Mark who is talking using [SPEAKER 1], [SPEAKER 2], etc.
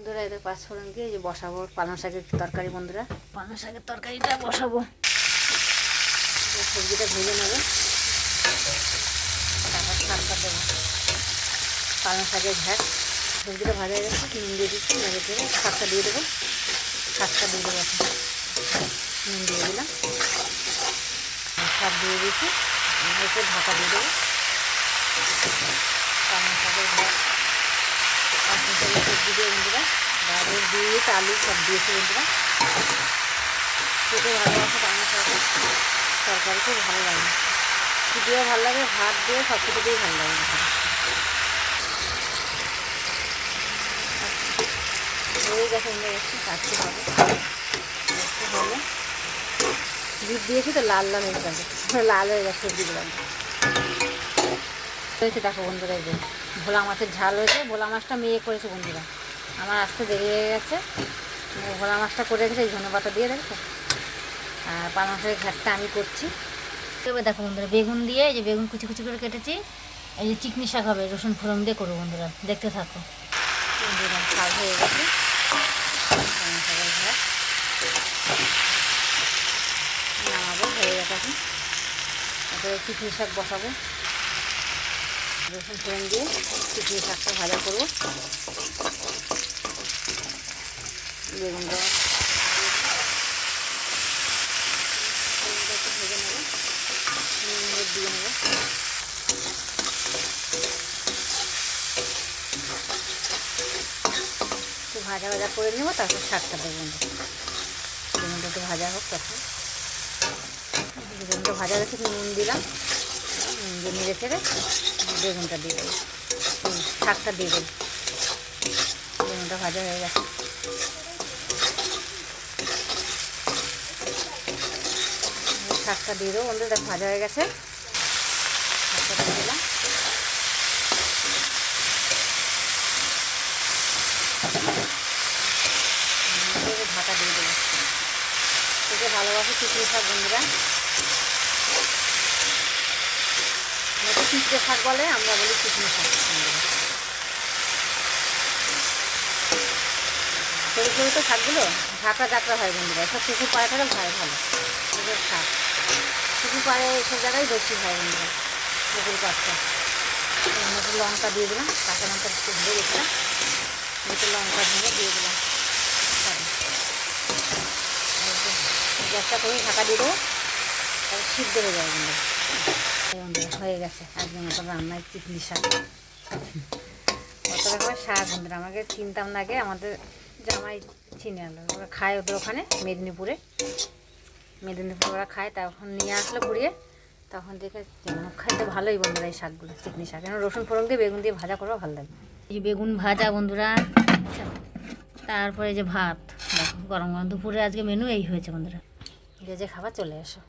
[SPEAKER 1] বন্ধুরা এদের পাঁচফোড়ন দিয়ে যে বসাবো পালং শাকের তরকারি। বন্ধুরা পালং শাকের তরকারিটা বসাবো, সবজিটা ভেজে নেবো, তারপর শাকটা দেবো। পালং শাকের ঘ্যাট সবজিটা ভাজা হয়ে গেছে, নুন দিয়ে দিচ্ছি, নেড়ে চেড়ে শাকটা দিয়ে দেবো। শাকটা দিয়ে দেবো, এখন নুন দিয়ে দিলাম, শাক দিয়ে দিচ্ছি, একটু ঢাকা দিয়ে দেবো। পালং শাকের ঘ্যাট সবজি দিয়ে বন্ধুরা, গাজর বিট আলু সব দিয়েছি বন্ধুরা। খেতে ভালোবাসে পালং শাকের তরকারি, খুব ভালো লাগে, দিয়েও ভালো লাগে, ভাত দিয়ে সব কিছু দিয়েই ভালো লাগে। হয়ে গেছে একটু কাটতে হবে, একটু হলে বিট দিয়েছি তো লাল লাল হয়ে গেছে, লাল হয়ে গেছে সবজিগুলো হয়েছে। দেখো বন্ধুরা এই যে ভোলা মাছের ঝাল হয়েছে, ভোলা মাছটা মেয়ে করেছে বন্ধুরা, আমার আসতে দেরি হয়ে গেছে। ভোলা মাছটা করে রেখেছে, এই ধনেপাতা দিয়ে দেখো। আর পালং শাকের ঘ্যাটটা আমি করছি। তবে দেখো বন্ধুরা বেগুন দিয়ে, এই যে বেগুন কুচি কুচি করে কেটেছি, এই যে চিকনি শাক হবে রসুন ফোড়ন দিয়ে করবো বন্ধুরা, দেখতে থাকো। বন্ধুরা শাক হয়ে গেছে, পালং শাকের ঘ্যাট নামাবো, হয়ে গেছে। এখন তারপরে চিকনি শাক বসাবো, রসুন ফোড়ন দিয়ে চিকনি শাকটা ভাজা করবো। বেগুনটা একটু ভেজে নেবো, নুন হলুদ দিয়ে নেবো। একটু ভাজা ভাজা করে নেবো, তারপর শাকটা দেবো। বেগুনটা একটু ভাজা হোক, তখন বেগুনটা ভাজা গেছে, নুন দিলাম, নুন দিয়ে নেড়ে চেড়ে বেগুনটা দিয়ে দেবো, শাকটা দিয়ে দেবো। বেগুনটা ভাজা হয়ে গেছে, শাকটা দিয়ে দেবো বন্ধুরা, ভাজা হয়ে গেছে, শাকটা দিয়ে দিলাম। ঢাকা দিয়ে দেবো। থেকে ভালোবাসে চিকনি শাক বন্ধুরা, অনেকে চিকড়ে শাক বলে, আমরা বলি চিকনি শাক বন্ধুরা। সরু সরু তো শাকগুলো ঝাঁকড়া ঝাঁকড়া হয় বন্ধুরা, সব পুকুর পাড়ে থাকলে হয় ভালো এদের শাক, পুকুর পাড়ে এইসব জায়গায় বেশি হয় বন্ধুরা, পুকুর পাড়টা। একটু লঙ্কা দিয়ে দিলাম, কাঁচা লঙ্কা একটু ধরে রেখেছিলাম, একটু লঙ্কা ধরে দিয়ে দিলাম। গ্যাসটা করে ঢাকা দিয়ে দেবো, তারপর সিদ্ধ হয়ে যাবে বন্ধুরা। হয়ে গেছে আজকের মতো রান্নায় চিকনি শাক। কত রকমের শাক বন্ধুরা, আমাকে চিনতাম না, আগে আমাদের জামাই চিনে আলো, ওরা খায় ওদের ওখানে মেদিনীপুরে ওরা খায়, তখন নিয়ে আসলো ঘুরিয়ে, তখন দেখে খাইতে ভালোই বন্ধুরা এই শাকগুলো, চিকনি শাক। এখন রসুন ফোড়ন দিয়ে বেগুন দিয়ে ভাজা করবো, ভালো লাগবে। এই যে বেগুন ভাজা বন্ধুরা, তারপরে যে ভাত, দেখো গরম গরম দুপুরে আজকে মেনু এই হয়েছে বন্ধুরা। যে খাবার চলে এসো।